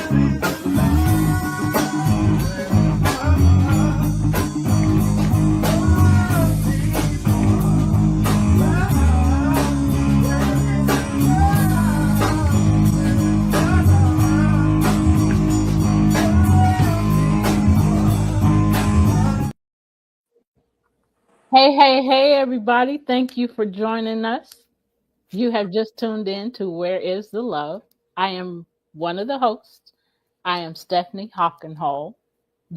Hey, hey, hey, everybody. Thank you for joining us. You have just tuned in to Where is the Love? I am one of the hosts. I am Stephanie Hockenhall.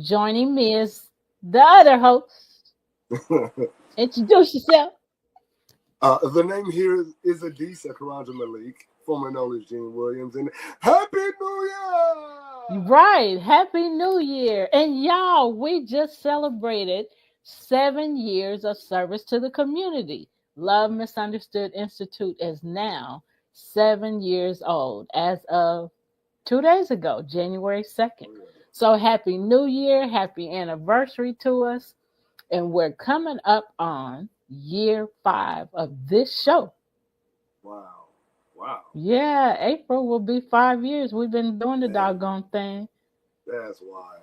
Joining me is the other host. Introduce yourself. The name here is Adisa Karanja Malik, formerly known as Gene Williams, and Happy New Year! Right. Happy New Year. And y'all, we just celebrated 7 years of service to the community. Love Misunderstood Institute is now 7 years old as of 2 days ago, January 2nd. So happy New Year, happy anniversary to us. And we're coming up on year 5 of this show. Wow. Wow. Yeah, April will be 5 years. We've been doing the doggone thing. That's wild.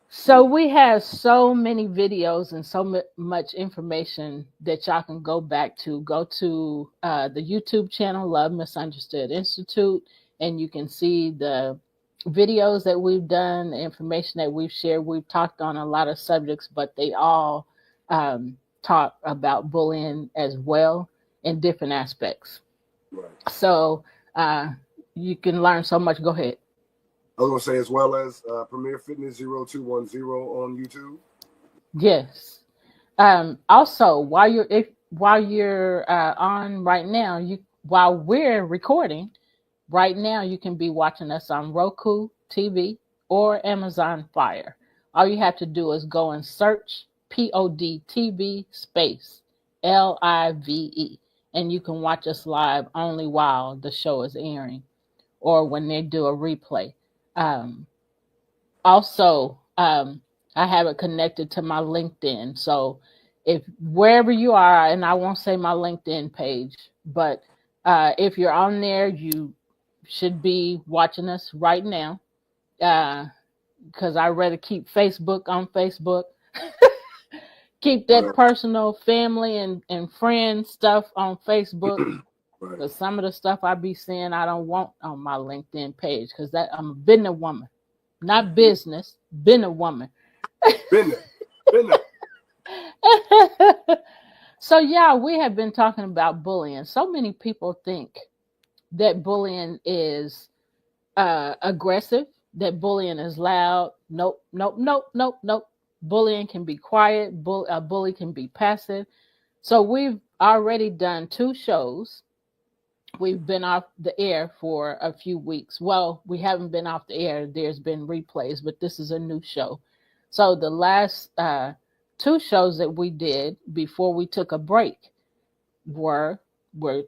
So we have so many videos and so much information that y'all can go back to. Go to the YouTube channel, Love Misunderstood Institute, and you can see the videos that we've done, the information that we've shared. We've talked on a lot of subjects, but they all talk about bullying as well in different aspects. Right. So you can learn so much. Go ahead. I was going to say, as well as Premier Fitness 0210 on YouTube. Yes. Also, while you're on right now, while we're recording right now, you can be watching us on Roku TV or Amazon Fire. All you have to do is go and search PODTV space LIVE, and you can watch us live only while the show is airing or when they do a replay. Also, I have it connected to my LinkedIn. So if wherever you are, and I won't say my LinkedIn page, but if you're on there, you should be watching us right now. Because I'd rather keep Facebook on Facebook. Keep that personal family and friend stuff on Facebook. Because some of the stuff I be seeing, I don't want on my LinkedIn page. Because I'm a business woman. Not business, been a woman. Business. So yeah, we have been talking about bullying. So many people think that bullying is aggressive, that bullying is loud. Nope. Bullying can be quiet. A bully can be passive. So we've already done 2 shows. We've been off the air for a few weeks. Well, we haven't been off the air. There's been replays, but this is a new show. So the last 2 shows that we did before we took a break we're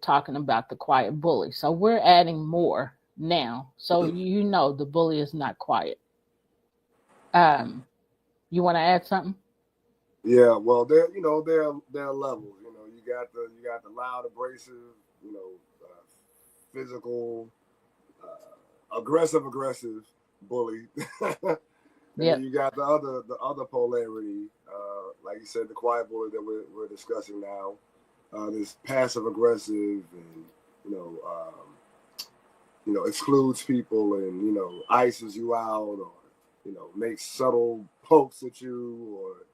talking about the quiet bully. So we're adding more now. So you know the bully is not quiet. You want to add something? Yeah, well, there are levels. You got the loud, abrasive, physical, aggressive bully. And you got the other polarity, like you said, the quiet bully that we're discussing now. This passive aggressive and excludes people and ices you out or makes subtle pokes at you or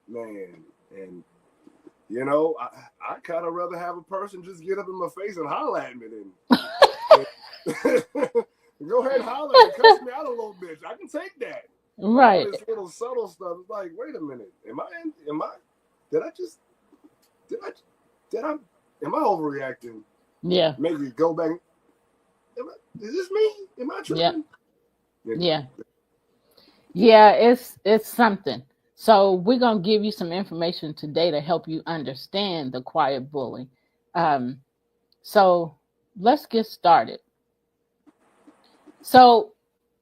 and I kind of rather have a person just get up in my face and holler at me than go ahead and holler and cuss me out a little bit. I can take that. Right. All this little subtle stuff. It's like, wait a minute. Am I overreacting? Yeah. Maybe go back. Is this me? Am I tripping? Yeah, it's something. So we're going to give you some information today to help you understand the quiet bully. So let's get started. So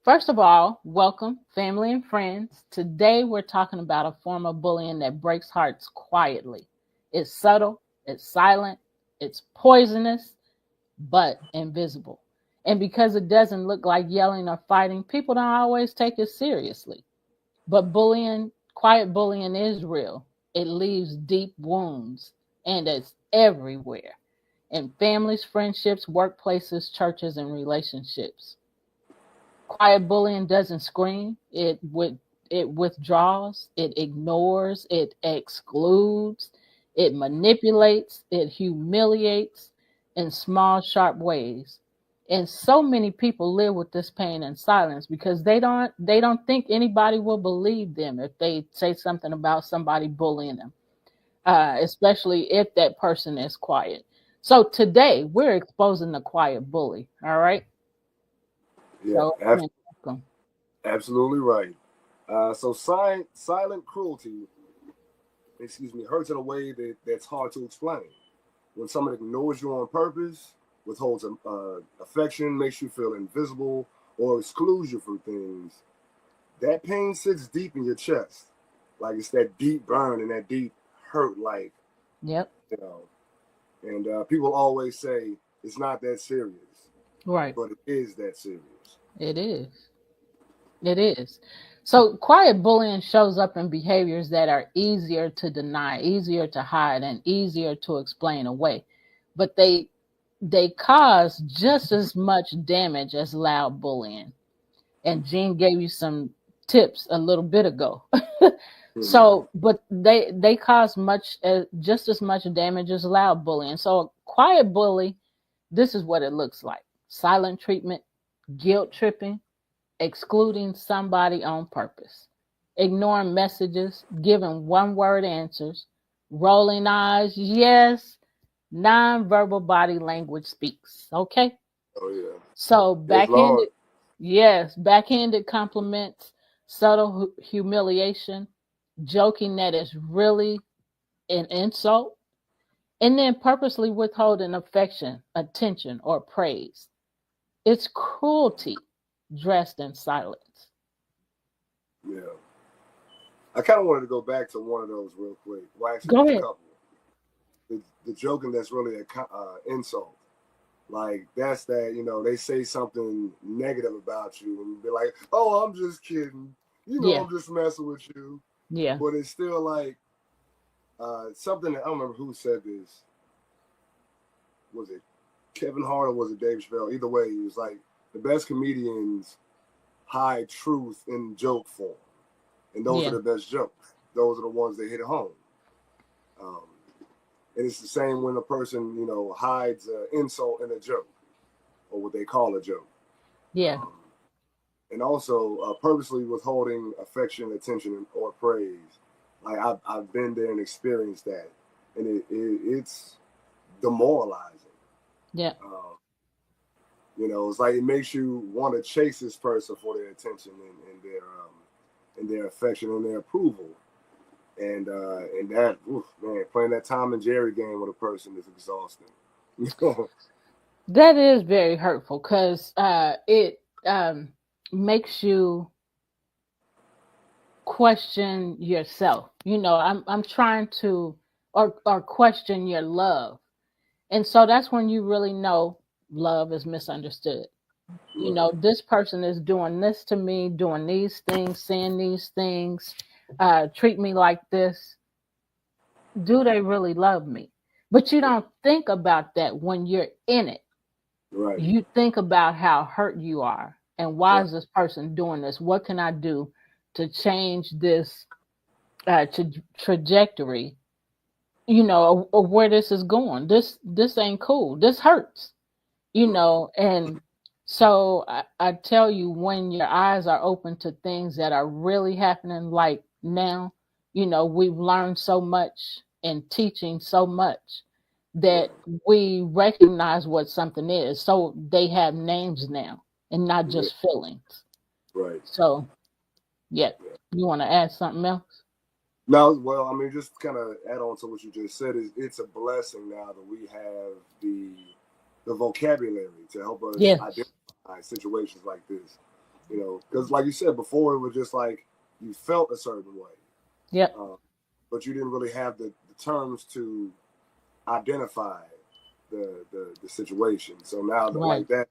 first of all, welcome, family and friends. Today we're talking about a form of bullying that breaks hearts quietly. It's subtle, it's silent, it's poisonous, but invisible. And because it doesn't look like yelling or fighting, people don't always take it seriously. But bullying, quiet bullying is real. It leaves deep wounds and it's everywhere in families, friendships, workplaces, churches, and relationships. Quiet bullying doesn't scream. It withdraws, it ignores, it excludes, it manipulates, it humiliates in small, sharp ways. And so many people live with this pain in silence because they don't think anybody will believe them if they say something about somebody bullying them, especially if that person is quiet. So today we're exposing the quiet bully. All right. Yeah, So welcome. absolutely right. So silent cruelty, excuse me, hurts in a way that's hard to explain. When someone ignores you on purpose, withholds affection, makes you feel invisible, or excludes you from things, that pain sits deep in your chest. Like it's that deep burn and that deep hurt, like, Yep. you know. And people always say it's not that serious, Right. but it is that serious. It is. It is. So quiet bullying shows up in behaviors that are easier to deny, easier to hide, and easier to explain away. But they cause just as much damage as loud bullying. And Jean gave you some tips a little bit ago. Hmm. So, but they cause much just as much damage as loud bullying. So, a quiet bully, this is what it looks like: silent treatment, guilt tripping, excluding somebody on purpose, ignoring messages, giving one word answers, rolling eyes, yes, nonverbal body language speaks. Okay? Oh yeah, So yes, Lord. backhanded, yes, backhanded compliments, subtle humiliation, joking that is really an insult, and then purposely withholding affection, attention, or praise. It's cruelty dressed in silence. Yeah, I kind of wanted to go back to one of those real quick. Well, actually, Go there's a ahead. couple. The joking that's really an insult. Like that's that, they say something negative about you and be like, "Oh, I'm just kidding. Yeah, I'm just messing with you." yeah, But it's still like something that I don't remember who said this. Was it Kevin Hart or was it Dave Chappelle? Either way, he was like, the best comedians hide truth in joke form, and those are yeah, the best jokes. Those are the ones that hit home. Um, and it's the same when a person, hides an insult in a joke or what they call a joke. yeah. Um, and also purposely withholding affection, attention, or praise. Like I've been there and experienced that, and it's demoralizing. Yeah, Um, it's like it makes you want to chase this person for their attention and their affection and their approval. And that, oof, man, playing that Tom and Jerry game with a person is exhausting. that is very hurtful because it makes you question yourself. I'm trying to or question your love, and so that's when you really know love is misunderstood. Right, This person is doing this to me, doing these things, saying these things, treat me like this. Do they really love me? But you don't think about that when you're in it. right, You think about how hurt you are and why right, is this person doing this? What can I do to change this trajectory? Of where this is going. This ain't cool. This hurts. right, And so I tell you, when your eyes are open to things that are really happening, like now, we've learned so much and teaching so much that right, we recognize what something is. So they have names now and not yeah, just feelings. right. So, yeah, Yeah. you want to add something else? No, well, I mean, just kind of add on to what you just said. Is it's a blessing now that we have the vocabulary to help us Yes. identify situations like this. Because like you said before, it was just like you felt a certain way, Yep. um, but you didn't really have the terms to identify the situation. So now, Right. like that,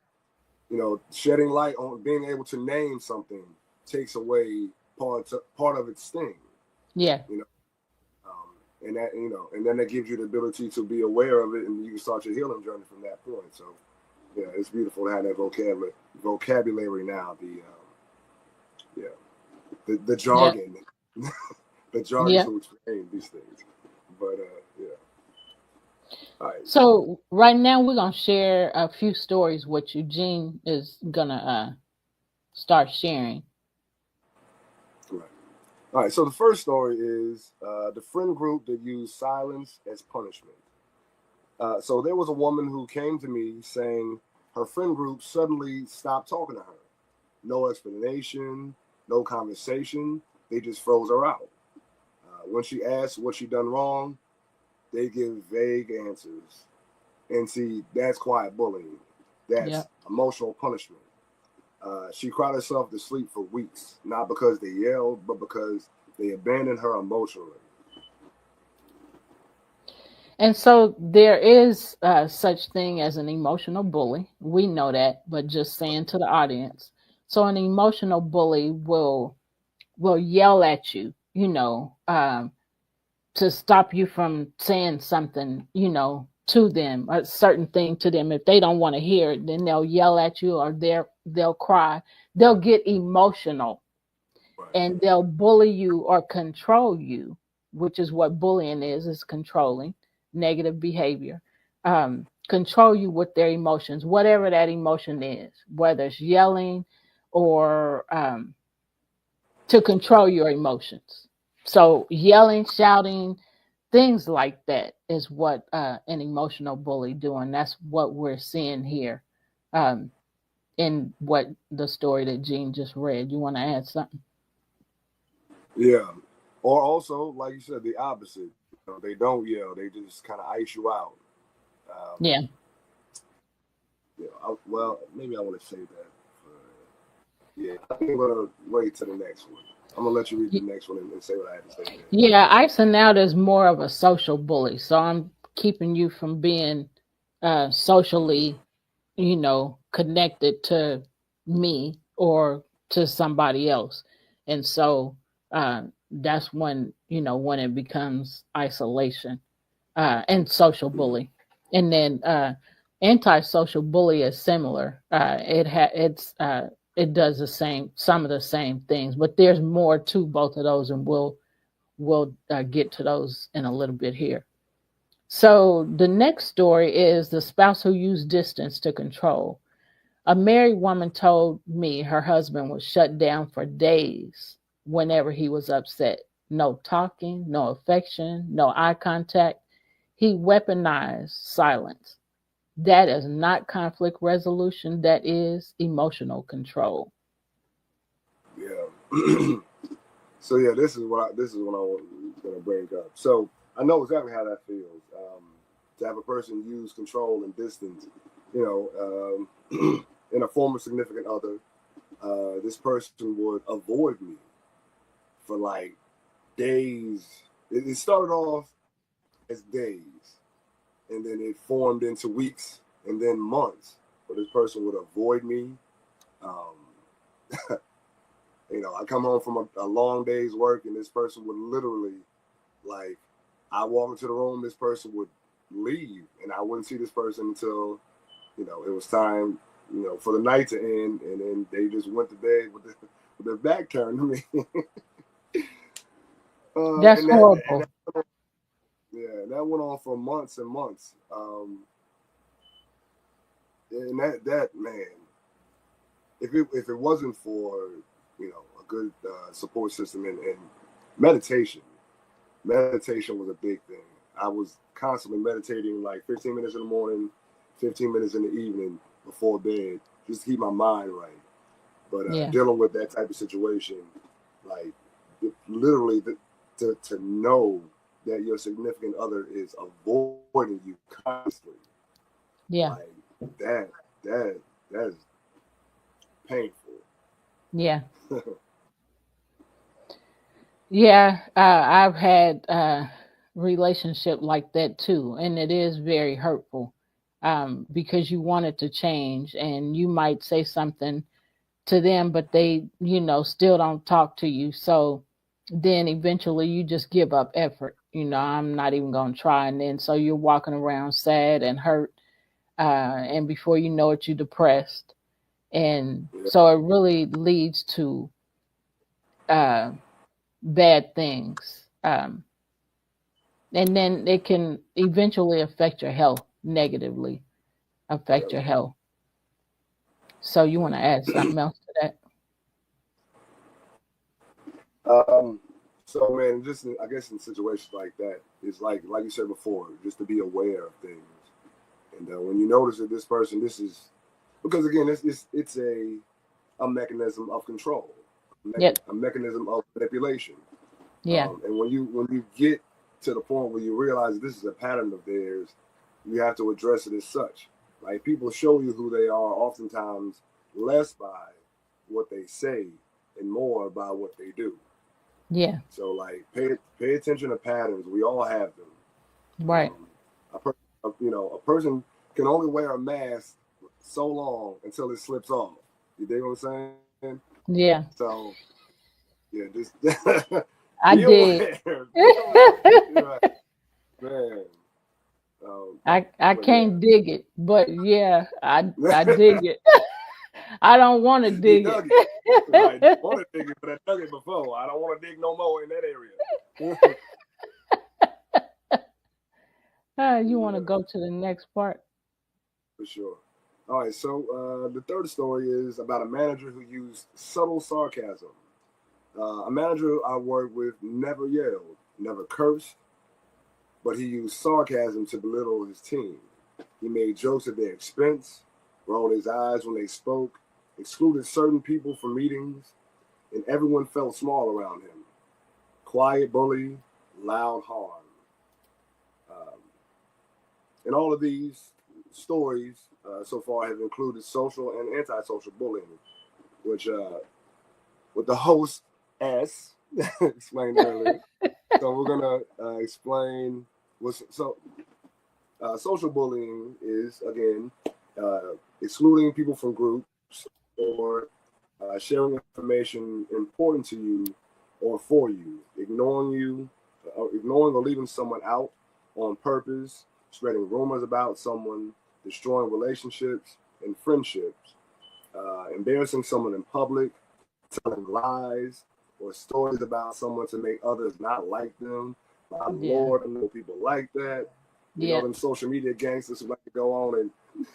shedding light on being able to name something takes away part of its sting. Yeah. You know, and that and then that gives you the ability to be aware of it, and you can start your healing journey from that point. So yeah, it's beautiful to have that vocabulary now. Yeah, the Yeah. jargon, the jargon Yeah. to explain these things. But yeah, all right, So right now we're gonna share a few stories which Eugene is gonna start sharing. right. All right. So the first story is the friend group that used silence as punishment. So there was a woman who came to me saying her friend group suddenly stopped talking to her. No explanation, no conversation. They just froze her out. When she asked what she done wrong, they give vague answers. And see, that's quiet bullying. Yeah. That's emotional punishment. She cried herself to sleep for weeks, not because they yelled, but because they abandoned her emotionally. And so there is such thing as an emotional bully. We know that, but just saying to the audience. So an emotional bully will yell at you, to stop you from saying something, to them, a certain thing to them. If they don't want to hear it, then they'll yell at you or they'll cry. They'll get emotional Right. and they'll bully you or control you, which is what bullying is controlling negative behavior. Control you with their emotions, whatever that emotion is, whether it's yelling or to control your emotions. So yelling, shouting, things like that is what an emotional bully doing. That's what we're seeing here, um, in what the story that Gene just read. You want to add something? Yeah. Or also, like you said, the opposite. They don't yell. They just kind of ice you out. Um, Yeah. well, maybe I want to say that. Yeah, I think I'm gonna wait to the next one. I'm gonna let you read the Y- next one and say what I had to say there. Yeah, icing out is more of a social bully. So I'm keeping you from being socially, connected to me or to somebody else. And so that's when it becomes isolation and social bully. And then anti-social bully is similar. It does the same, some of the same things, but there's more to both of those, and we'll get to those in a little bit here. So the next story is the spouse who used distance to control. A married woman told me her husband was shut down for days whenever he was upset. No talking, no affection, no eye contact. He weaponized silence. That is not conflict resolution, that is emotional control. Yeah. So yeah, this is what I was gonna bring up. So I know exactly how that feels. To have a person use control and distance, in a former significant other, this person would avoid me for like days. It started off as days, and then it formed into weeks and then months. But this person would avoid me. Um, I come home from a long day's work, and this person would literally, like, I walk into the room, this person would leave, and I wouldn't see this person until, it was time, for the night to end, and then they just went to bed with their back turned to me. That's And horrible. yeah, that went on for months and months. And that man, if it wasn't for a good support system and meditation, meditation was a big thing. I was constantly meditating like 15 minutes in the morning, 15 minutes in the evening before bed, just to keep my mind right. But Yeah. dealing with that type of situation, like literally to know that your significant other is avoiding you constantly, Yeah. like that, that, that is painful. Yeah. Yeah. I've had relationship like that too, and it is very hurtful. because you want it to change, and you might say something to them, but they, still don't talk to you. So then eventually you just give up effort. I'm not even going to try. And then so you're walking around sad and hurt. And before you know it, you're depressed. And Yeah. so it really leads to uh, bad things. And then it can eventually affect your health negatively, affect Yeah. your health. So you want to add something else to that? Um, so man, I guess in situations like that, it's like you said before, just to be aware of things. And when you notice that this person, this is because again, it's a mechanism of control, Yep. a mechanism of manipulation. Yeah. And when you get to the point where you realize this is a pattern of theirs, you have to address it as such. Like people show you who they are oftentimes less by what they say and more by what they do. Yeah. So like pay attention to patterns. We all have them. Right. A per, a person can only wear a mask so long until it slips off. You dig what I'm saying? Yeah. So yeah, just I be did. aware. Be aware. Right, man. I But yeah, can't dig it, but yeah, I dig it. I don't want to you dig dug it. Right, it. want to dig it, but I dug it before. I don't want to dig no more in that area. You want to Yeah, go to the next part? for sure. All right, so the third story is about a manager who used subtle sarcasm. A manager I worked with never yelled, never cursed, but he used sarcasm to belittle his team. He made jokes at their expense, rolled his eyes when they spoke, excluded certain people from meetings, and everyone felt small around him. Quiet bully, loud harm. Um, and all of these stories so far have included social and antisocial bullying, which with the host S explained earlier. So we're gonna explain what's so social bullying is again excluding people from groups or sharing information important to you or for you, ignoring or leaving someone out on purpose, spreading rumors about someone, destroying relationships and friendships, embarrassing someone in public, telling lies or stories about someone to make others not like them. My Yeah. Lord, I know people like that. You know, Yeah. them social media gangsters who like to go on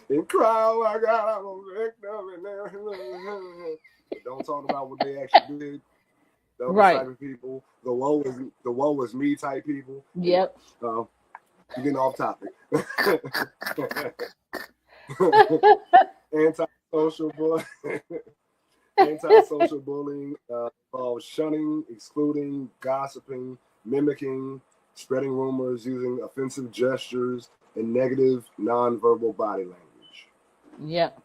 and cry, oh my God, I'm a victim. But don't talk about what they actually did. Those Right. type of people, the woe is me type people. Anyway, Yep. uh, you're getting off topic. Antisocial boy. Antisocial bullying involves shunning, excluding, gossiping, mimicking, spreading rumors, using offensive gestures, and negative nonverbal body language. Yep.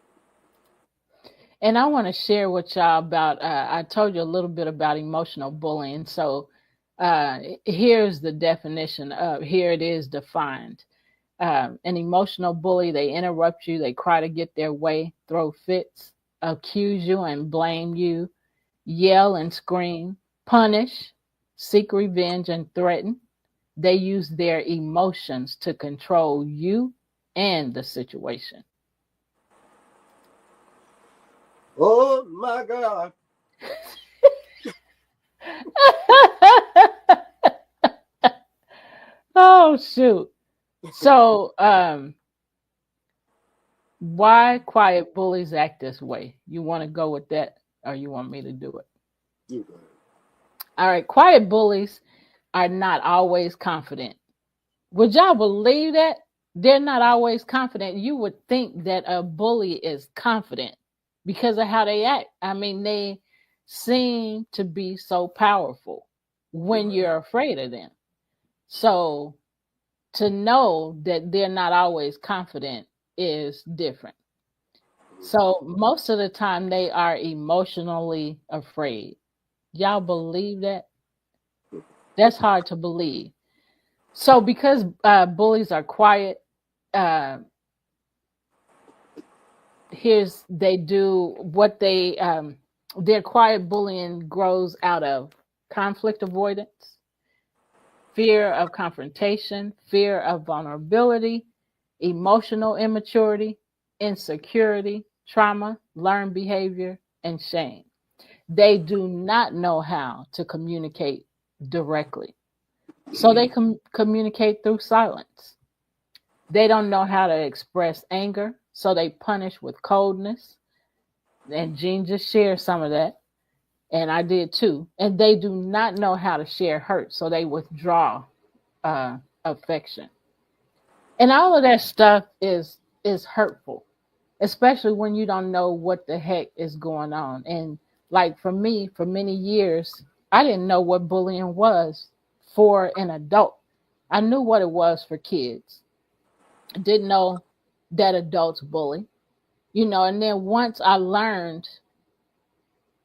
And I want to share with y'all about. I told you a little bit about emotional bullying. So here's the definition of. Here it is defined. An emotional bully, they interrupt you, they cry to get their way, throw fits, accuse you and blame you, yell and scream, punish, seek revenge, and threaten. They use their emotions to control you and the situation. Oh my God. Oh, shoot. So, why quiet bullies act this way? You want to go with that, or you want me to do it? You go ahead. All right, quiet bullies are not always confident. Would y'all believe that? They're not always confident. You would think that a bully is confident because of how they act. I mean, they seem to be so powerful when Right. you're afraid of them. So to know that they're not always confident is different. So most of the time they are emotionally afraid. Y'all believe that? That's hard to believe. So because bullies are quiet, uh, here's they do what they their quiet bullying grows out of conflict avoidance, fear of confrontation, fear of vulnerability, emotional immaturity, insecurity, trauma, learned behavior, and shame. They do not know how to communicate directly. So they communicate through silence. They don't know how to express anger, so they punish with coldness. And Jean just shared some of that, and I did too. And they do not know how to share hurt, so they withdraw affection. And all of that stuff is hurtful, especially when you don't know what the heck is going on. And like for me, for many years, I didn't know what bullying was for an adult. I knew what it was for kids. Didn't know that adults bully, and then once I learned,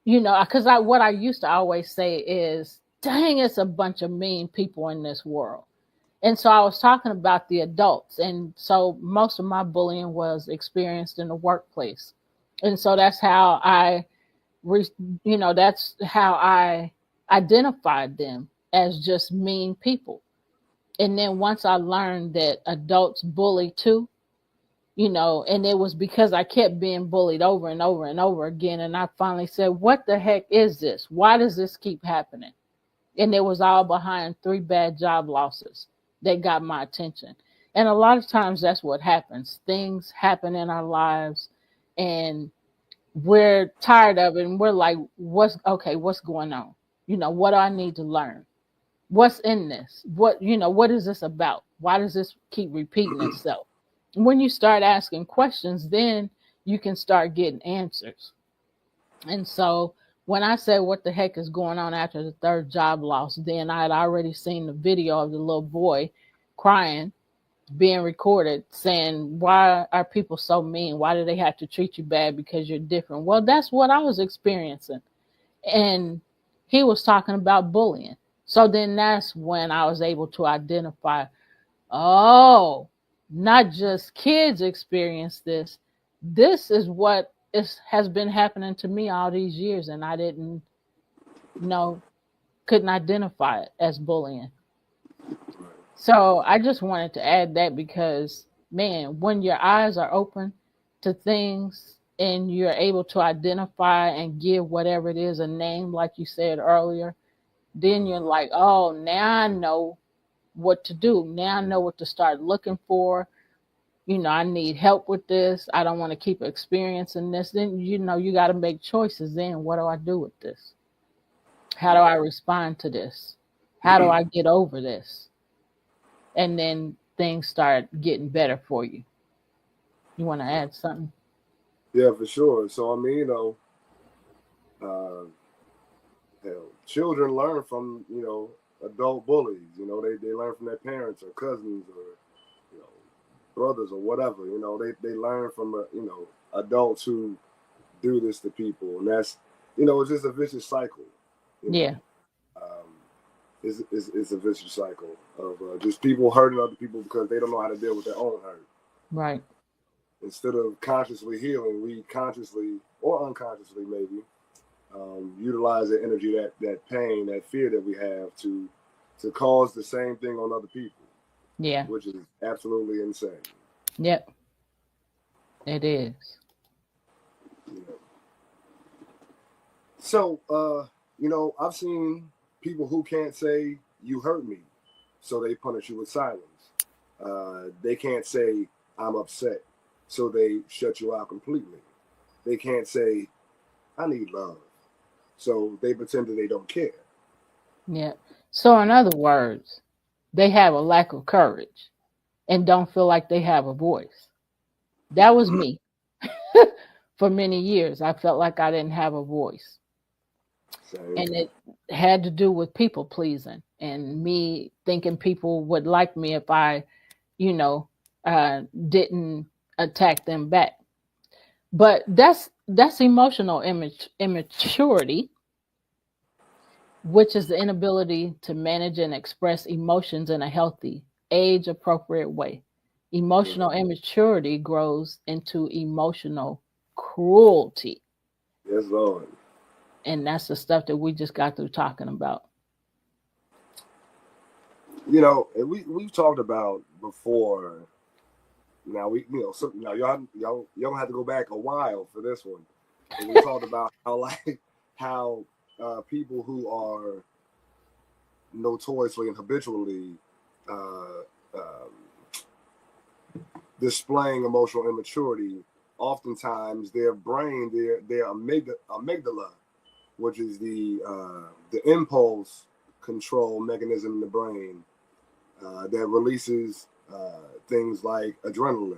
because what I used to always say is, dang, it's a bunch of mean people in this world. And so I was talking about the adults. And so most of my bullying was experienced in the workplace. And so that's how that's how I identified them as just mean people. And then once I learned that adults bully too, and it was because I kept being bullied over and over and over again. And I finally said, what the heck is this? Why does this keep happening? And it was all behind 3 bad job losses that got my attention. And a lot of times that's what happens. Things happen in our lives and we're tired of it. And we're like, what's going on? What do I need to learn? What's in this? What is this about? Why does this keep repeating itself? When you start asking questions, then you can start getting answers. And so when I said, what the heck is going on after the 3rd job loss, then I had already seen the video of the little boy crying, being recorded, saying, why are people so mean? Why do they have to treat you bad because you're different? Well, that's what I was experiencing. And he was talking about bullying. So then that's when I was able to identify, oh, not just kids experience this. This is what has been happening to me all these years, and I didn't know, couldn't identify it as bullying. So I just wanted to add that because, man, when your eyes are open to things and you're able to identify and give whatever it is a name, like you said earlier, then you're like, oh, now I know what to do. Now I know what to start looking for. I need help with this. I don't want to keep experiencing this. Then, you got to make choices. Then what do I do with this? How do I respond to this? How do I get over this? And then things start getting better for you. You want to add something? Yeah, for sure. So, I mean, uh, children learn from, adult bullies. They learn from their parents or cousins or, brothers or whatever. They learn from, adults who do this to people. And that's, it's just a vicious cycle. Yeah. Um, it's a vicious cycle of just people hurting other people because they don't know how to deal with their own hurt. Right. Instead of consciously healing, we consciously or unconsciously maybe utilize the energy, that pain, that fear that we have to cause the same thing on other people. Yeah. Which is absolutely insane. Yep. It is. So, I've seen people who can't say you hurt me, so they punish you with silence. They can't say I'm upset, so they shut you out completely. They can't say I need love, so they pretend that they don't care. Yeah. So in other words, they have a lack of courage and don't feel like they have a voice. That was me. For many years, I felt like I didn't have a voice. Same. And it had to do with people pleasing and me thinking people would like me if I, didn't attack them back. But that's emotional immaturity, which is the inability to manage and express emotions in a healthy, age appropriate way. Emotional immaturity grows into emotional cruelty. Yes, Lord. And that's the stuff that we just got through talking about. You know, and we've talked about before. Now so now y'all don't have to go back a while for this one. And we talked about how like how people who are notoriously and habitually uh, um, displaying emotional immaturity, oftentimes their brain, their amygdala, which is the impulse control mechanism in the brain that releases things like adrenaline.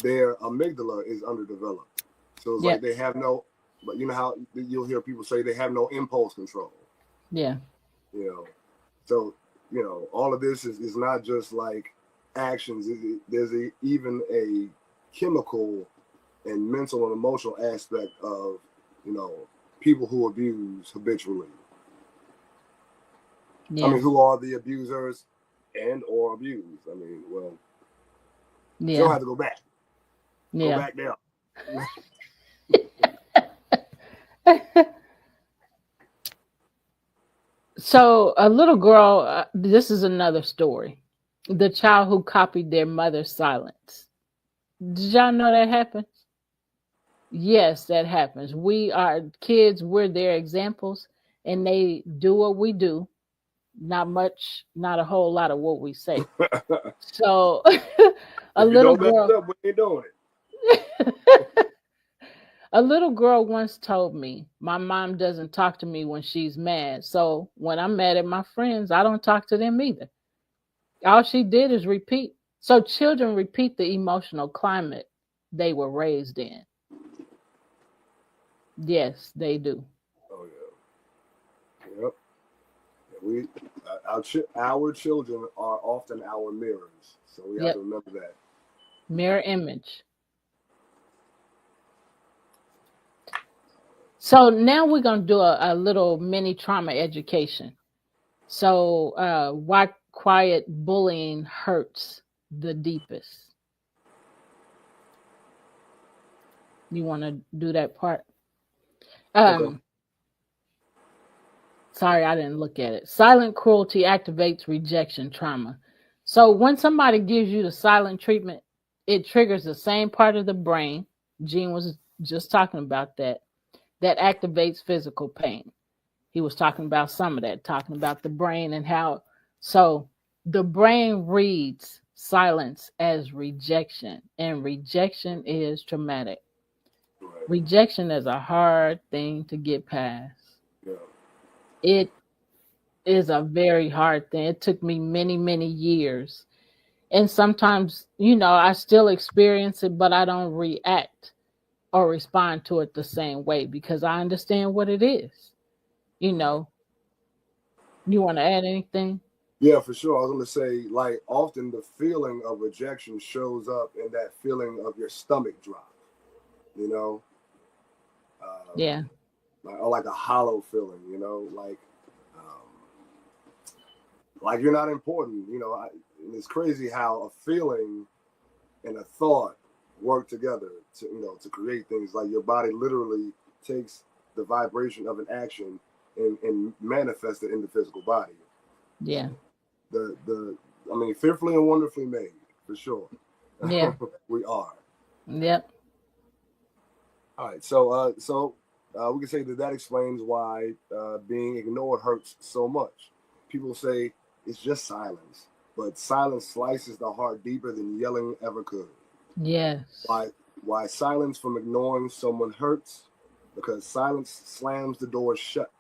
Their amygdala is underdeveloped, so it's like Yep. they have no. But you know how you'll hear people say they have no impulse control. Yeah. You know, so all of this is not just like actions. There's even a chemical and mental and emotional aspect of you know people who abuse habitually. I Yeah. mean, who are the abusers and or abused? I mean, well, you don't Yeah. have to go back. Go Yeah. back there. So a little girl, this is another story. The child who copied their mother's silence. Did y'all know that happens? Yes, that happens. We are kids, we're their examples, and they do what we do, not much, not a whole lot of what we say. So a If you little don't mess girl, up, we ain't doing it. a little girl once told me, my mom doesn't talk to me when she's mad. So when I'm mad at my friends, I don't talk to them either. All she did is repeat. So children repeat the emotional climate they were raised in. Yes, they do. Oh yeah, yep. We our children are often our mirrors, so we have to Yep. remember that. Mirror image. So now we're going to do a little mini trauma education. So, why quiet bullying hurts the deepest? You want to do that part? Okay. Um, Sorry, I didn't look at it. Silent cruelty activates rejection trauma. So, when somebody gives you the silent treatment, it triggers the same part of the brain. Gene was just talking about that. That activates physical pain. He was talking about some of that, talking about the brain and how. So the brain reads silence as rejection, and rejection is traumatic. Right. Rejection is a hard thing to get past. Yeah. It is a very hard thing. It took me many, many years. And sometimes, I still experience it, but I don't react or respond to it the same way because I understand what it is. You know, you want to add anything? Yeah, for sure. I was gonna say, like, often the feeling of rejection shows up in that feeling of your stomach drop. You know, um, Yeah. or like a hollow feeling. Like you're not important. It's crazy how a feeling and a thought work together to create things. Like your body literally takes the vibration of an action and manifests it in the physical body. Yeah. The I mean, fearfully and wonderfully made, for sure. Yeah. We are. Yep. All right, so we can say that explains why being ignored hurts so much. People say it's just silence, but silence slices the heart deeper than yelling ever could. Yes. Why why silence from ignoring someone hurts? Because silence slams the door shut,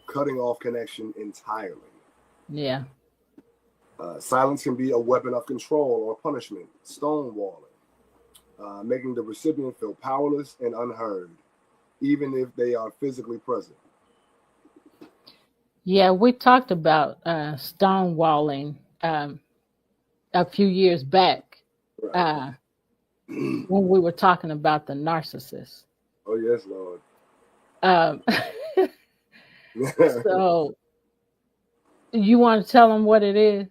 cutting off connection entirely. Yeah. Silence can be a weapon of control or punishment, stonewalling, making the recipient feel powerless and unheard, even if they are physically present. Yeah. We talked about stonewalling a few years back Right. uh, when we were talking about the narcissist. Oh yes, Lord. Um, so you want to tell them what it is?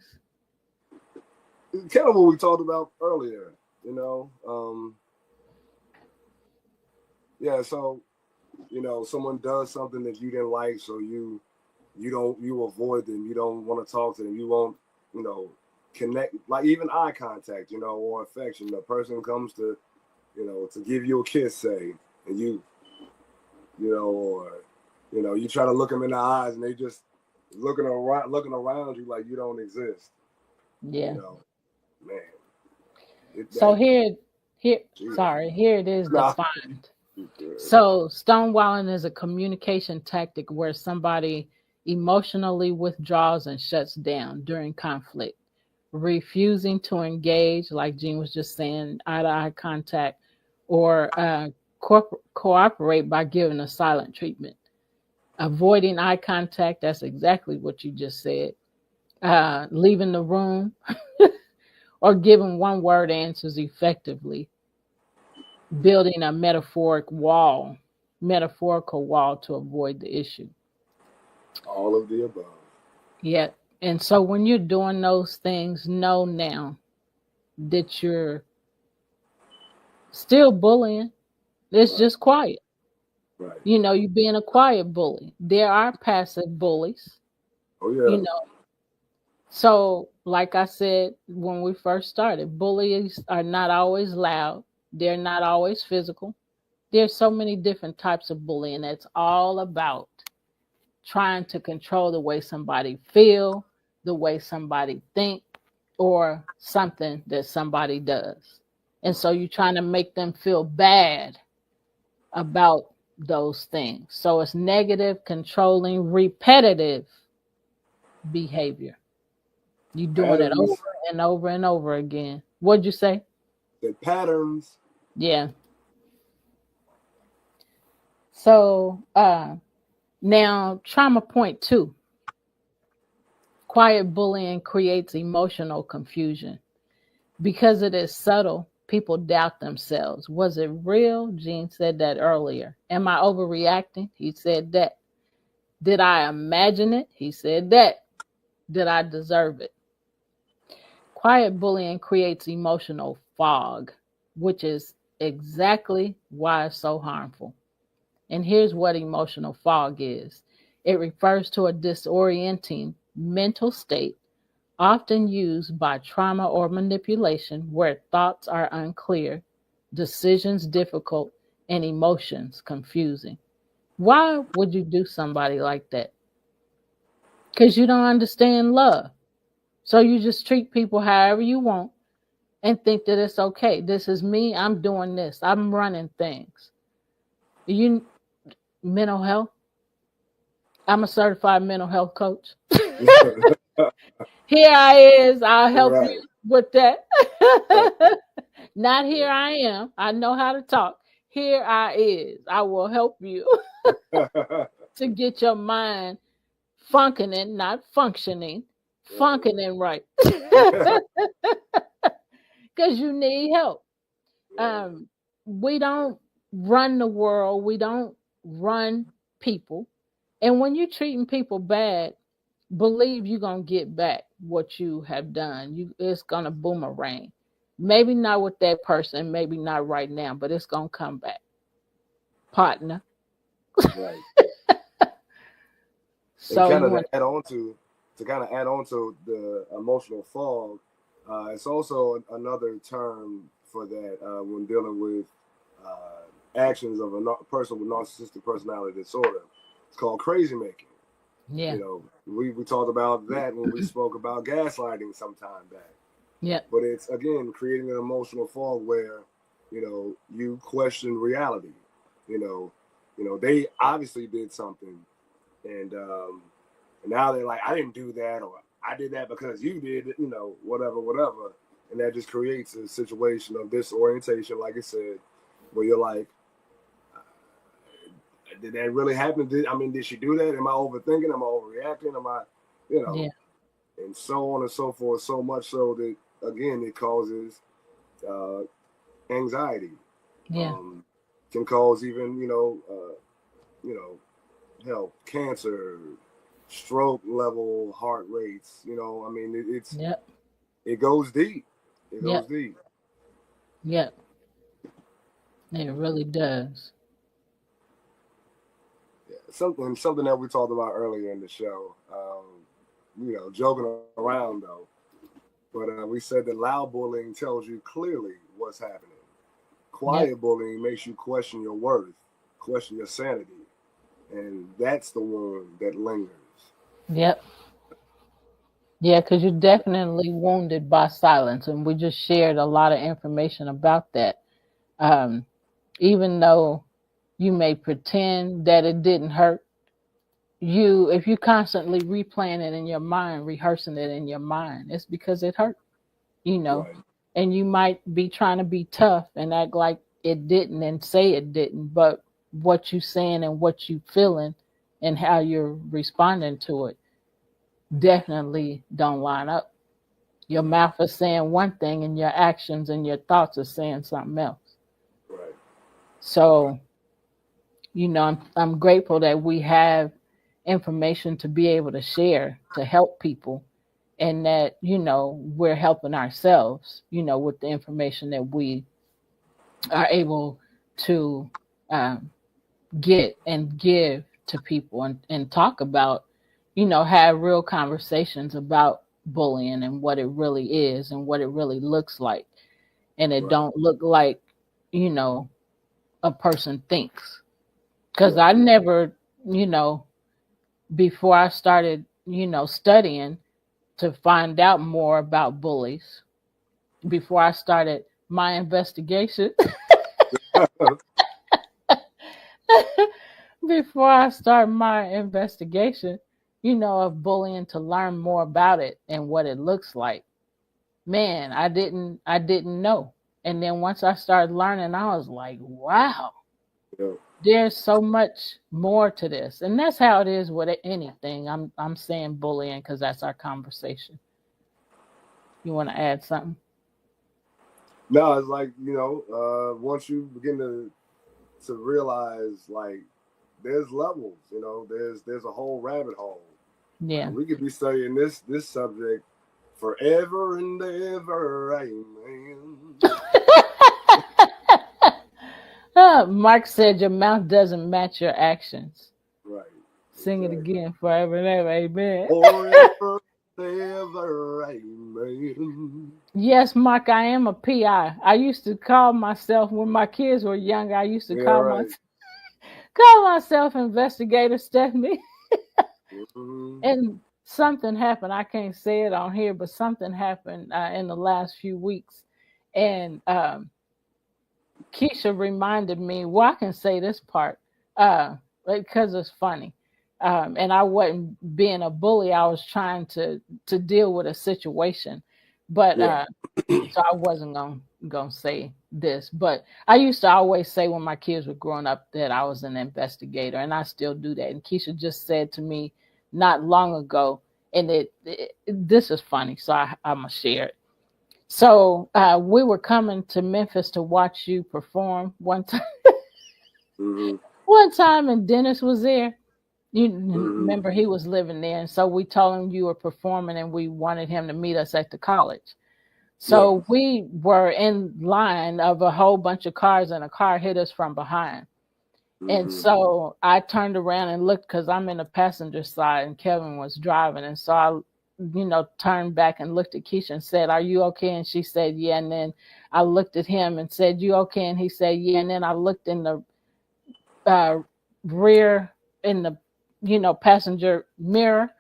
It's kind of what we talked about earlier. You know, yeah. So someone does something that you didn't like, so you avoid them. You don't want to talk to them. You won't you know connect, like even eye contact, or affection. The person comes to give you a kiss, say, and or you try to look them in the eyes, and they just looking around you like you don't exist. You Yeah. know, man, So that here, Jesus. sorry, here it is Nah, defined. you good. So stonewalling is a communication tactic where somebody emotionally withdraws and shuts down during conflict, refusing to engage, like Jean was just saying, eye to eye contact, or cooperate by giving a silent treatment. Avoiding eye contact, that's exactly what you just said. Leaving the room or giving one word answers effectively. Building a metaphorical wall to avoid the issue. All of the above. Yeah. And so when you're doing those things, know now that you're still bullying. It's Right, just quiet. right. You're being a quiet bully. There are passive bullies, Oh you yeah, know. So, like I said when we first started, bullies are not always loud. They're not always physical. There's so many different types of bullying. It's all about trying to control the way somebody feel, the way somebody think, or something that somebody does. And so you're trying to make them feel bad about those things. So it's negative, controlling, repetitive behavior. You're doing it over patterns. and over and over again. What'd you say? The patterns. Yeah. So now trauma point two. Quiet bullying creates emotional confusion. Because it is subtle, people doubt themselves. Was it real? Gene said that earlier. Am I overreacting? He said that. Did I imagine it? He said that. Did I deserve it? Quiet bullying creates emotional fog, which is exactly why it's so harmful. And here's what emotional fog is: it refers to a disorienting mental state often used by trauma or manipulation where thoughts are unclear, decisions difficult, and emotions confusing. Why would you do somebody like that? Because you don't understand love. So you just treat people however you want and think that it's okay. This is me. I'm doing this. I'm running things. You mental health. I'm a certified mental health coach. Here I is. I'll help you Right, with that. right. Not here I am. I know how to talk. Here I is. I will help you to get your mind functioning, not functioning, functioning right. Because you need help. Um, we don't run the world. We don't run people. And when you're treating people bad, believe you're gonna get back what you have done. It's gonna boomerang. Maybe not with that person, maybe not right now, but it's gonna come back, partner. Right. And So kind you of want, add on to the emotional fog, it's also another term for that when dealing with actions of a person with narcissistic personality disorder. It's called crazy making. yeah, We talked about that when we spoke about gaslighting some time back. yeah, But it's again creating an emotional fog where you question reality. You know, they obviously did something, and now they're like, I didn't do that, or I did that because you did it, whatever, whatever. And that just creates a situation of disorientation, like I said, where you're like, did that really happen? Did she do that? Am I overthinking? Am I overreacting? Am I, you know, yeah, and so on and so forth, so much so that, again, it causes uh, anxiety, yeah, um, can cause even, you know, hell, cancer, stroke level heart rates. yep, It goes deep. It goes yep, deep. yep. It really does. something that we talked about earlier in the show. Joking around though, but we said that loud bullying tells you clearly what's happening. Yep. Quiet bullying makes you question your worth, question your sanity, and that's the wound that lingers. Yep. Yeah, because you're definitely wounded by silence, and we just shared a lot of information about that. Um, Even though you may pretend that it didn't hurt, if you constantly replaying it in your mind, rehearsing it in your mind, it's because it hurt, you know. Right, And you might be trying to be tough and act like it didn't and say it didn't, but what you saying and what you feeling and how you're responding to it definitely don't line up. Your right, mouth is saying one thing and your actions and your thoughts are saying something else. right, right, So, I'm grateful that we have information to be able to share to help people, and that, we're helping ourselves, with the information that we are able to um, get and give to people, and talk about, have real conversations about bullying and what it really is and what it really looks like. And it right, don't look like, you know, a person thinks. Because right. I never, you know, before I started, studying to find out more about bullies, before I started my investigation, before I started my investigation, of bullying, to learn more about it and what it looks like. Man, I didn't know. And then once I started learning, I was like, wow, Yeah. there's so much more to this. And that's how it is with anything. I'm saying bullying because that's our conversation. You want to add something? No, it's like once you begin to realize like there's levels, there's a whole rabbit hole. Like Yeah. we could be studying this subject forever and ever, amen. Mark said your mouth doesn't match your actions. Right, Sing it exactly. again, forever and ever, amen. Forever and ever, amen. Yes, Mark, I am a PI. I used to call myself, when my kids were younger, I used to Yeah, call right. myself call myself Investigator Stephanie. Mm-hmm. And something happened. I can't say it on here, but something happened in the last few weeks. And Keisha reminded me, well, I can say this part because it's funny. And I wasn't being a bully. I was trying to deal with a situation. But Yeah. so I wasn't gonna say this, but I used to always say when my kids were growing up that I was an investigator, and I still do that. And Keisha just said to me not long ago, and this is funny, so I'm gonna share it. So we were coming to Memphis to watch you perform one time. Mm-hmm. One time, and Dennis was there. You Mm-hmm. remember he was living there, and so we told him you were performing, and we wanted him to meet us at the college. Yeah. So we were in line of a whole bunch of cars, and a car hit us from behind. And Mm-hmm. so I turned around and looked because I'm in the passenger side and Kevin was driving. And so I, turned back and looked at Keisha and said, "Are you okay?" And she said, "Yeah." And then I looked at him and said, "You okay?" And he said, "Yeah." And then I looked in the uh, rear, in the, passenger mirror,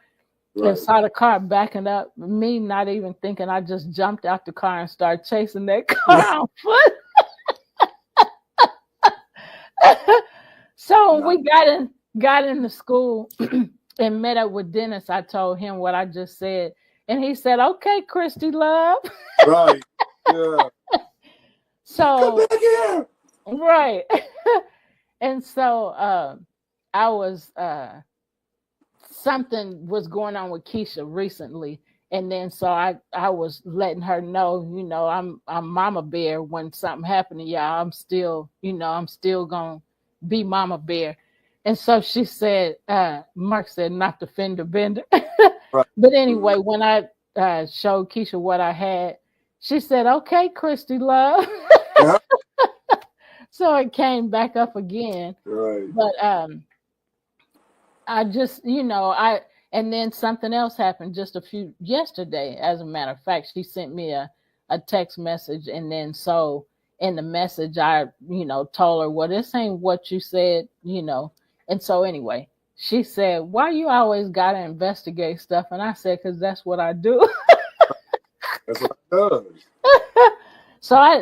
and Right. saw the car backing up. Me not even thinking, I just jumped out the car and started chasing that car on foot. So when Nah. we got in the school and met up with Dennis, I told him what I just said. And he said, "Okay, Christy love." Right. Yeah. Come So back here. right. And so I was something was going on with Keisha recently. And then so I was letting her know, I'm Mama Bear. When something happened to y'all, I'm still gonna be Mama Bear. And so she said, Mark said, not the fender bender. Right. But Mm-hmm. anyway, when I showed Keisha what I had, she said, "Okay, Christy love." Yeah. So it came back up again. Right. But I just, and then something else happened just yesterday. As a matter of fact, she sent me a text message. And then so in the message, I, told her, well, this ain't what you said. And so anyway, she said, why you always got to investigate stuff? And I said, because that's what I do. That's what it does. So I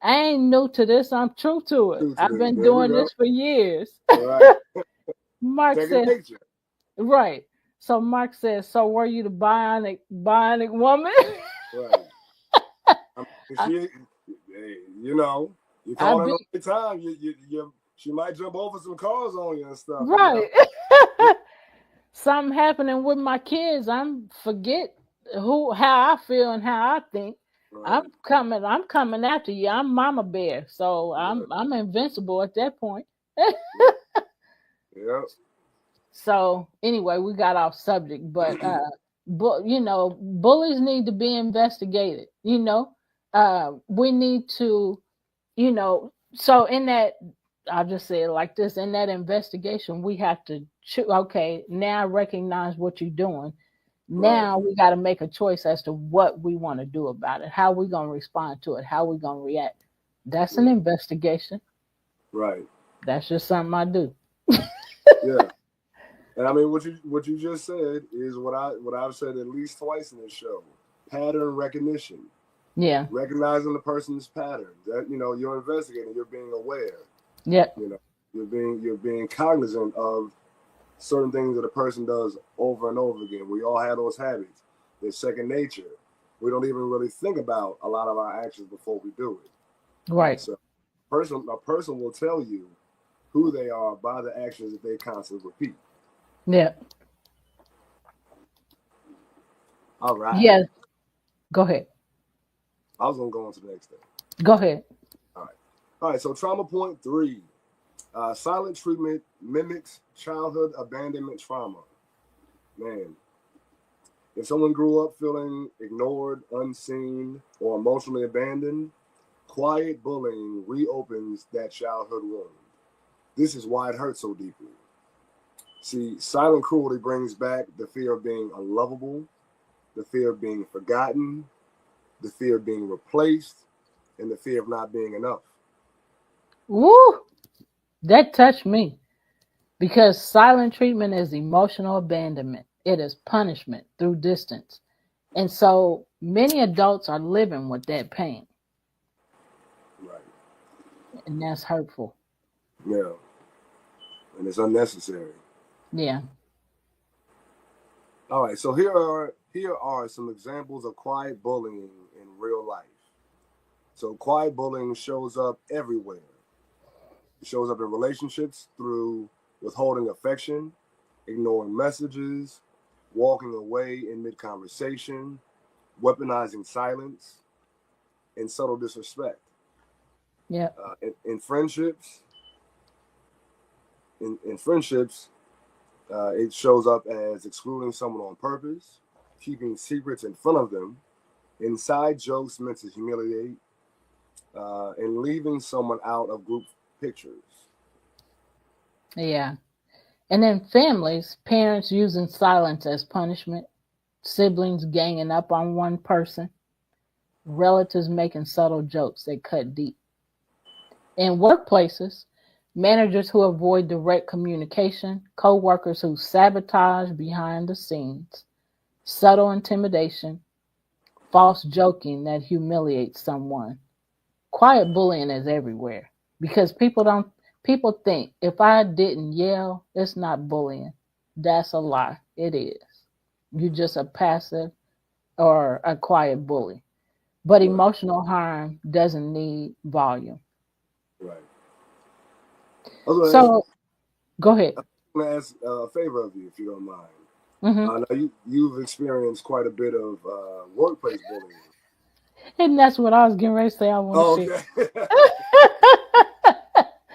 ain't new to this. I'm true to it. I've been There we doing go. this for years. All right. Mark Second says, nature. right. So Mark says, so were you the bionic woman? Right. I mean, I, you know, you I call her be the right time. She might jump over some cars on you and stuff. You know. right. Something happening with my kids. I'm forget how I feel and how I think. I'm Right. coming after you. I'm Mama Bear. So Yeah. I'm invincible at that point. Yeah. Yeah. So anyway, we got off subject, but bullies need to be investigated. We need to, so in that, I'll just say it like this: in that investigation, we have to okay, now I recognize what you're doing. Right. Now we got to make a choice as to what we want to do about it, how we gonna respond to it, how we gonna react. That's an Yeah. investigation. Right. That's just something I do. Yeah. And I mean, what you just said is what I've said at least twice in this show. Pattern recognition, Yeah. recognizing the person's patterns. That you're investigating. You're being aware. Yep. You know, you're being cognizant of certain things that a person does over and over again. We all have those habits. They're second nature. We don't even really think about a lot of our actions before we do it. Right. So, a person will tell you who they are by the actions that they constantly repeat. Yeah. All right. Yes. Go ahead. I was gonna go on to the next thing. Go ahead. All right. All right. So trauma point 3. Silent treatment mimics childhood abandonment trauma. Man, if someone grew up feeling ignored, unseen, or emotionally abandoned, quiet bullying reopens that childhood wound. This is why it hurts so deeply. See, silent cruelty brings back the fear of being unlovable, the fear of being forgotten, the fear of being replaced, and the fear of not being enough. Woo! That touched me because silent treatment is emotional abandonment. It is punishment through distance. And so many adults are living with that pain, Right. and that's hurtful. Yeah. And it's unnecessary. Yeah. All right. So here are some examples of quiet bullying in real life. So quiet bullying shows up everywhere. It shows up in relationships through withholding affection, ignoring messages, walking away in mid conversation, weaponizing silence, and subtle disrespect. Yeah. In friendships, in friendships, it shows up as excluding someone on purpose, keeping secrets in front of them, inside jokes meant to humiliate, and leaving someone out of group pictures. Yeah. And then families, parents using silence as punishment, siblings ganging up on one person, relatives making subtle jokes that cut deep. In workplaces, managers who avoid direct communication, co-workers who sabotage behind the scenes, subtle intimidation, false joking that humiliates someone. Quiet bullying is everywhere because people think if I didn't yell, it's not bullying. That's a lie. It is. You're just a passive or a quiet bully. But Right, emotional harm doesn't need volume. right. I was going to ask, So go ahead. a favor of you, if you don't mind. Hmm. Now you've experienced quite a bit of workplace bullying. And that's what I was getting ready to say I want to Oh, share. okay.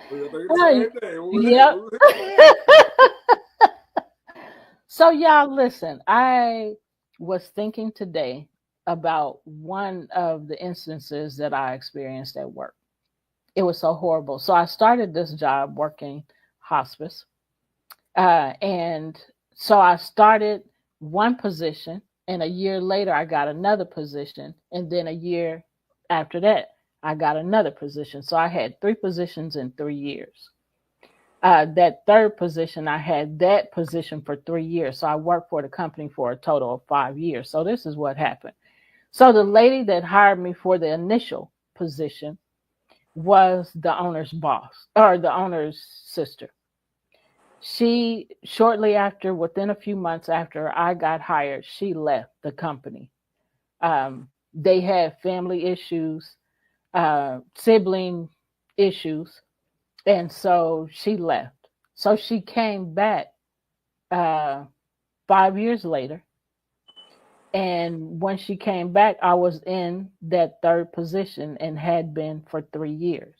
We're thinking the same thing. What was it? Yep. What was it? So y'all listen, I was thinking today about one of the instances that I experienced at work. It was so horrible. So I started this job working hospice. And so I started one position, and a year later, I got another position. And then a year after that, I got another position. So I had three positions in 3 years. That third position, I had that position for 3 years. So I worked for the company for a total of 5 years. So this is what happened. So the lady that hired me for the initial position was the owner's boss or the owner's sister. She, shortly after, within a few months after I got hired, she left the company. They had family issues, sibling issues, and so she left. So she came back uh, 5 years later. And when she came back, I was in that third position and had been for 3 years.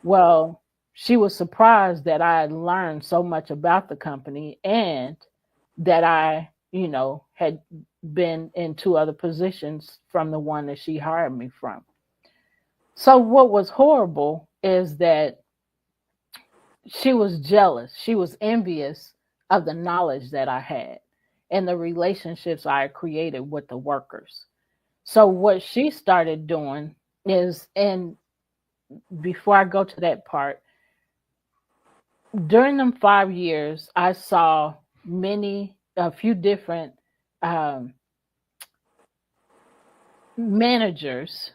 Well, she was surprised that I had learned so much about the company and that I, had been in two other positions from the one that she hired me from. So what was horrible is that she was jealous. She was envious of the knowledge that I had and the relationships I had created with the workers. So what she started doing is, and before I go to that part, during them 5 years, I saw a few different um, managers.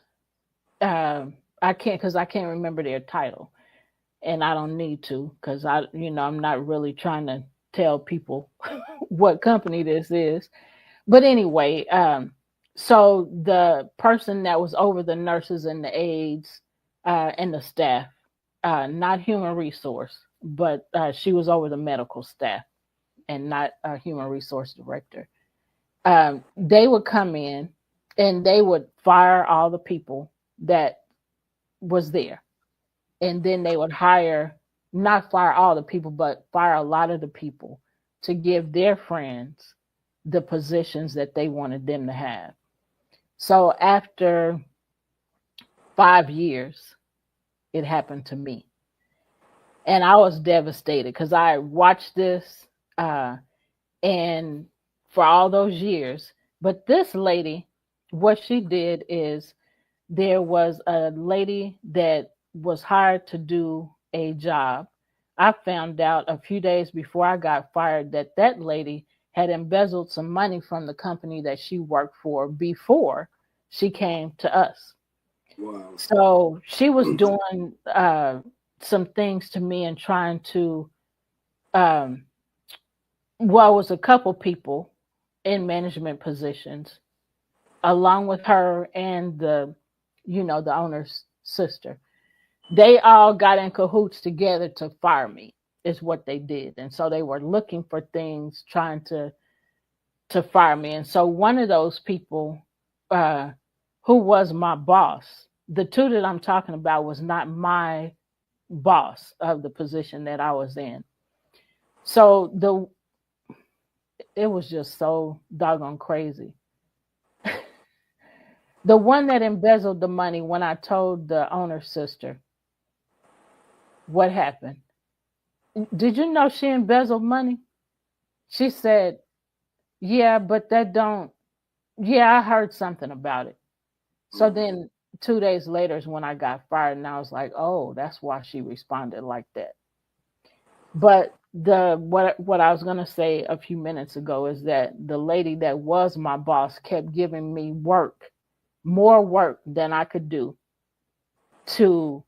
I can't remember their title, and I don't need to because I'm not really trying to tell people what company this is. But anyway, so the person that was over the nurses and the aides and the staff, not human resource, but she was over the medical staff and not a human resource director. They would come in and they would fire all the people that was there, and then they would not fire all the people, but fire a lot of the people to give their friends the positions that they wanted them to have. So after 5 years, it happened to me. And I was devastated because I watched this and for all those years. But this lady, what she did is there was a lady that was hired to do a job. I found out a few days before I got fired that that lady had embezzled some money from the company that she worked for before she came to us. Wow. So she was doing some things to me and trying to, um, well, it was a couple people in management positions, along with her and the owner's sister. They all got in cahoots together to fire me, is what they did. And so they were looking for things, trying to fire me. And so one of those people, uh, who was my boss, the two that I'm talking about was not my boss of the position that I was in. So it was just so doggone crazy. The one that embezzled the money, when I told the owner's sister what happened, did you know she embezzled money? She said, yeah, but that don't, yeah, I heard something about it. So then 2 days later is when I got fired, and I was like, oh, that's why she responded like that. But what I was gonna say a few minutes ago is that the lady that was my boss kept giving me work, more work than I could do to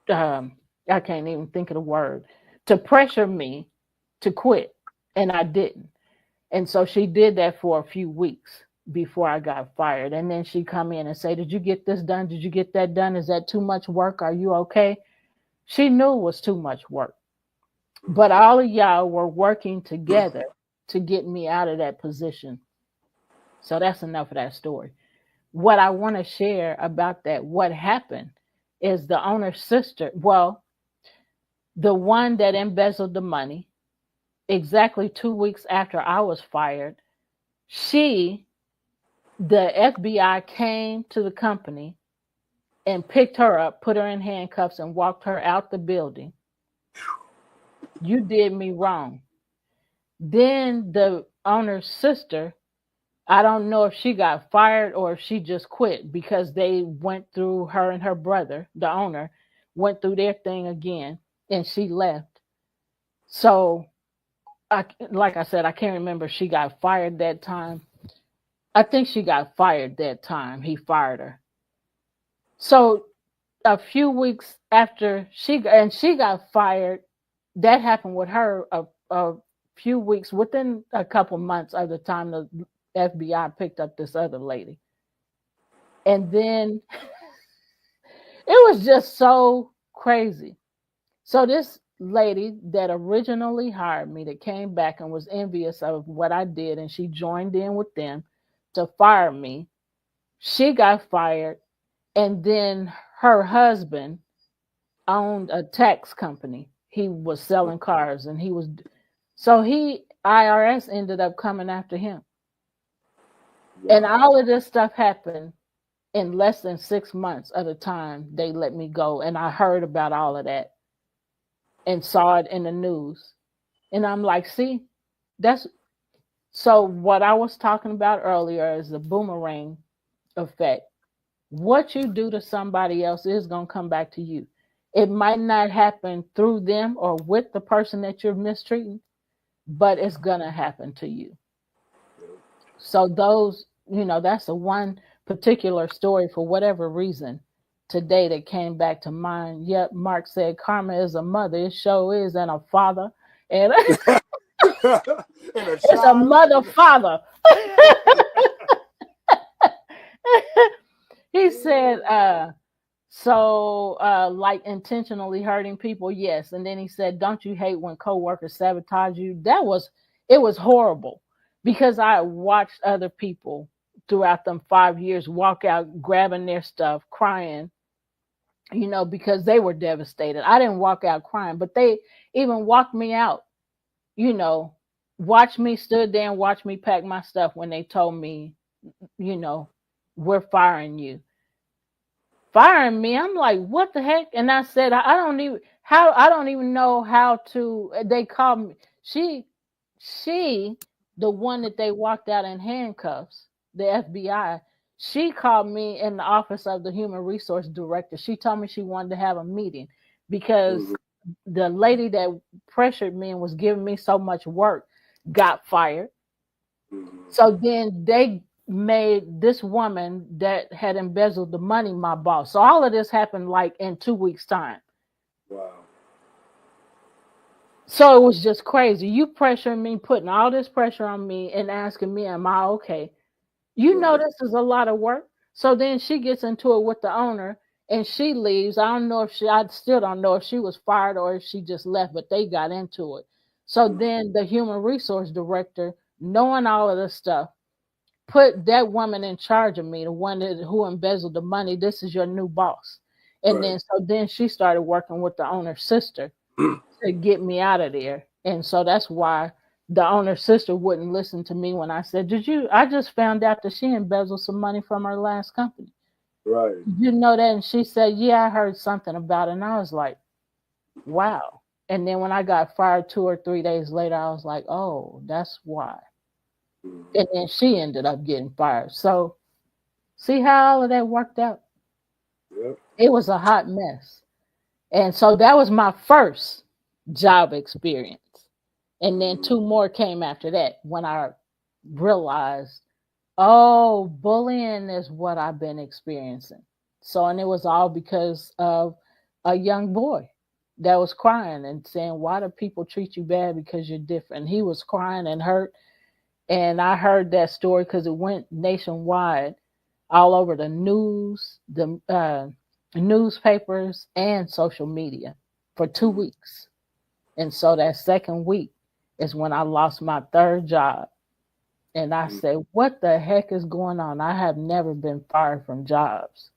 um I can't even think of the word, to pressure me to quit, and I didn't. And so she did that for a few weeks before I got fired. And then she'd come in and say, did you get this done? Did you get that done? Is that too much work? Are you okay? She knew it was too much work. But all of y'all were working together to get me out of that position. So that's enough of that story. What I want to share about that, what happened, is the owner's sister, well, the one that embezzled the money, exactly 2 weeks after I was fired, she, the FBI came to the company and picked her up, put her in handcuffs, and walked her out the building. You did me wrong. Then the owner's sister, I don't know if she got fired or if she just quit because they went through, her and her brother, the owner, went through their thing again and she left. So, like I said, I can't remember if she got fired that time. I think she got fired that time. He fired her. So a few weeks after she got fired, that happened with her a few weeks, within a couple months of the time the FBI picked up this other lady. And then it was just so crazy. So this lady that originally hired me, that came back and was envious of what I did, and she joined in with them to fire me. She got fired, and then her husband owned a tax company. He was selling cars, and IRS ended up coming after him. And Wow. all of this stuff happened in less than 6 months of the time they let me go. And I heard about all of that and saw it in the news. And I'm like, see, that's so what I was talking about earlier is the boomerang effect. What you do to somebody else is going to come back to you. It might not happen through them or with the person that you're mistreating, but it's going to happen to you. So that's the one particular story for whatever reason today that came back to mind. Yep, Mark said karma is a mother. It sure is, and a father. And And a it's a child. mother father. He said, like intentionally hurting people, yes. And then he said, don't you hate when coworkers sabotage you? It was horrible because I watched other people throughout them 5 years walk out grabbing their stuff, crying, because they were devastated. I didn't walk out crying, but they even walked me out, you know, watch me, stood there and watched me pack my stuff when they told me, you know, we're firing you. Firing me. I'm like, what the heck? And I said, I don't even know how to. They called me. She, the one that they walked out in handcuffs, the FBI. She called me in the office of the human resource director. She told me she wanted to have a meeting because Mhm. the lady that pressured me and was giving me so much work got fired. Mhm. So then they made this woman that had embezzled the money my boss. So all of this happened like in 2 weeks' time. Wow. So it was just crazy. You pressuring me, putting all this pressure on me and asking me, am I okay? You know Right. this is a lot of work. So then she gets into it with the owner and she leaves. I still don't know if she was fired or if she just left, but they got into it. So Mhm. then the human resource director, knowing all of this stuff, put that woman in charge of me, the one who embezzled the money. This is your new boss. And Right. then she started working with the owner's sister to get me out of there. And so that's why the owner's sister wouldn't listen to me when I said, I just found out that she embezzled some money from her last company. Right. Did you know that? And she said, yeah, I heard something about it. And I was like, wow. And then when I got fired 2 or 3 days later, I was like, oh, that's why. Mhm. And then she ended up getting fired. So see how all of that worked out? Yep. It was a hot mess. And so that was my first job experience. And then Mhm. two more came after that when I realized, oh, bullying is what I've been experiencing. So, and it was all because of a young boy that was crying and saying, why do people treat you bad because you're different? He was crying and hurt. And I heard that story because it went nationwide, all over the news, the newspapers, and social media for two Mhm. weeks. And so that second week is when I lost my third job. And I Mhm. said, what the heck is going on? I have never been fired from jobs.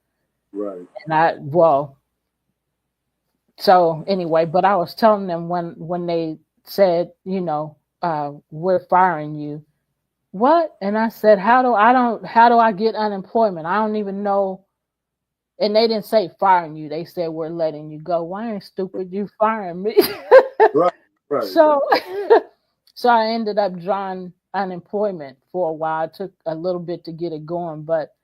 Right. And so anyway, but I was telling them when they said, we're firing you. What? And I said, how do I get unemployment? I don't even know. And they didn't say firing you. They said we're letting you go. Why ain't stupid you firing me? Right. Right. So, so I ended up drawing unemployment for a while. It took a little bit to get it going, but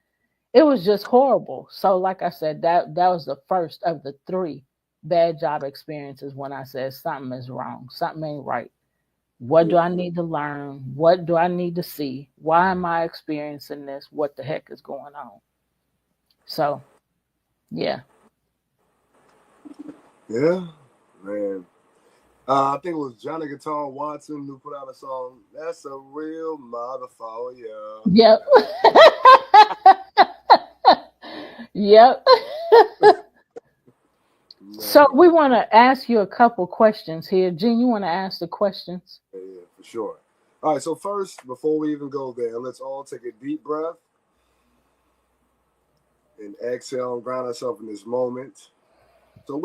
it was just horrible. So, like I said, that was the first of the three bad job experiences when I said something is wrong, something ain't right. What do Yeah. I need to learn? What do I need to see? Why am I experiencing this? What the heck is going on? So, yeah. Yeah, man. I think it was Johnny Guitar Watson who put out a song. That's a real motherfucker. Yep. Yep. So Man. we want to ask you a couple questions here. Jen, you want to ask the questions? Yeah, yeah, for sure. All right. So first, before we even go there, let's all take a deep breath and exhale and ground ourselves in this moment. So I'm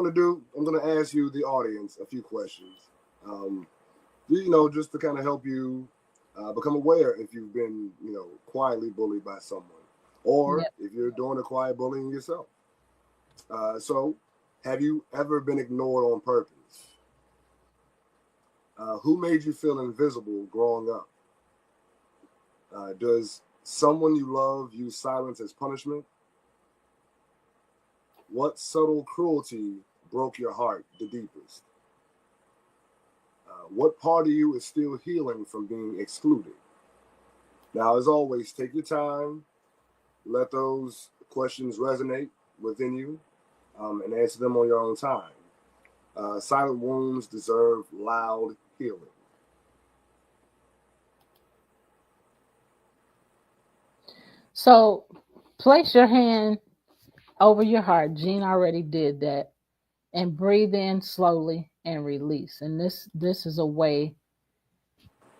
gonna ask you, the audience, a few questions. Um, just to kind of help you become aware if you've been, quietly bullied by someone, or Yep. if you're doing the quiet bullying yourself. So, have you ever been ignored on purpose? Who made you feel invisible growing up? Does someone you love use silence as punishment? What subtle cruelty broke your heart the deepest? What part of you is still healing from being excluded? Now, as always, take your time, let those questions resonate within you, and answer them on your own time. Silent wounds deserve loud healing. So place your hand over your heart. Jean already did that. And breathe in slowly and release. And this is a way,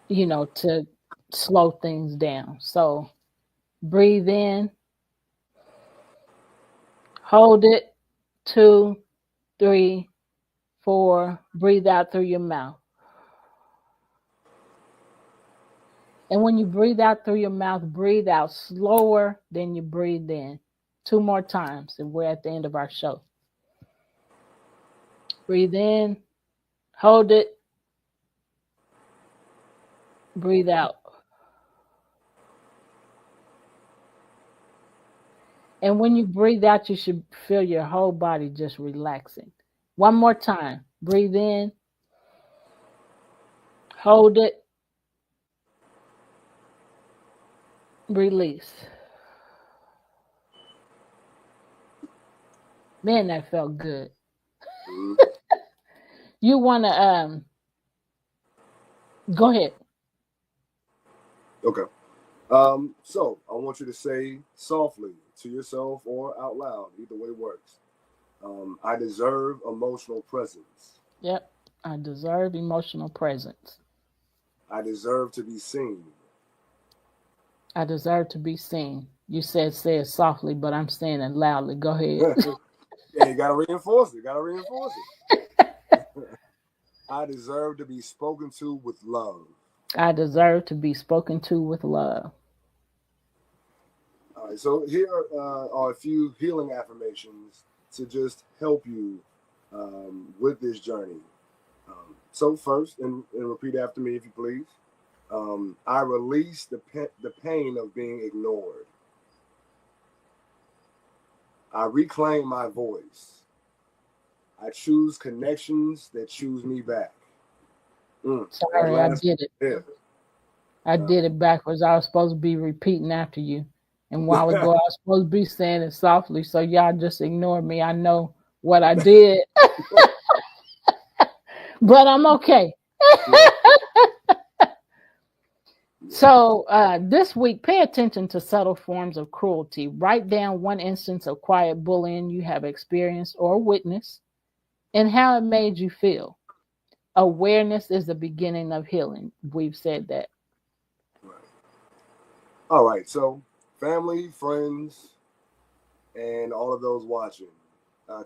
to slow things down. So breathe in, hold it, 2, 3, 4. Breathe out through your mouth. And when you breathe out through your mouth, breathe out slower than you breathe in. 2 more times, and we're at the end of our show. Breathe in, hold it, breathe out. And when you breathe out, you should feel your whole body just relaxing. One more time. Breathe in, hold it, release. Man, that felt good. Mhm. You want to go ahead. Okay. So I want you to say softly to yourself or out loud, either way works. I deserve emotional presence. Yep. I deserve emotional presence. I deserve to be seen. I deserve to be seen. You said say it softly, but I'm saying it loudly. Go ahead. Yeah, you gotta reinforce it. Gotta reinforce it. I deserve to be spoken to with love. I deserve to be spoken to with love. All right, so here are a few healing affirmations to just help you with this journey. So first, and repeat after me if you please. I release the pain of being ignored. I reclaim my voice. I choose connections that choose me back. That Sorry, I last did it. yeah. I did it backwards. I was supposed to be repeating after you. And a while ago, I was supposed to be saying it softly. So y'all just ignored me. I know what I did, but I'm okay. Yeah. So this week, pay attention to subtle forms of cruelty. Write down one instance of quiet bullying you have experienced or witnessed and how it made you feel. Awareness is the beginning of healing. We've said that. Right. All right. So, family, friends, and all of those watching.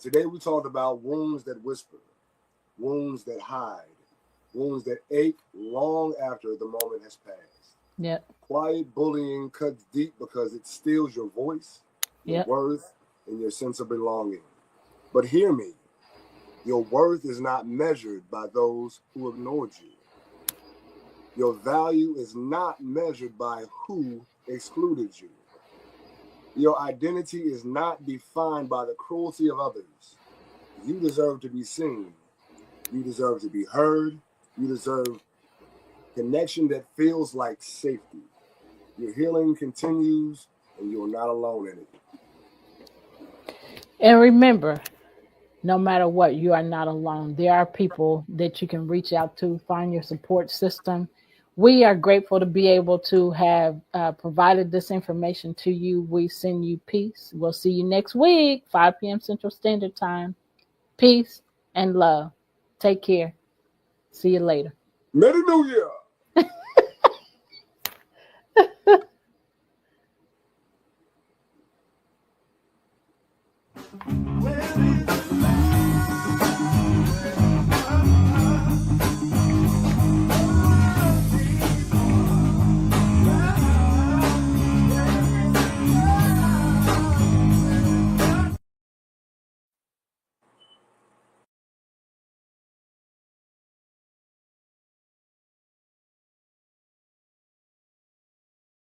Today we talked about wounds that whisper, wounds that hide, wounds that ache long after the moment has passed. Yep. Quiet bullying cuts deep because it steals your voice, your Yep. worth, and your sense of belonging. But hear me, Your worth is not measured by those who ignored you. Your value is not measured by who excluded you. Your identity is not defined by the cruelty of others. You deserve to be seen. You deserve to be heard. You deserve connection that feels like safety. Your healing continues, and you're not alone in it. And remember, no matter what, you are not alone. There are people that you can reach out to, find your support system. We are grateful to be able to have provided this information to you. We send you peace. We'll see you next week, 5 p.m. Central Standard Time. Peace and love. Take care. See you later. Merry New Year!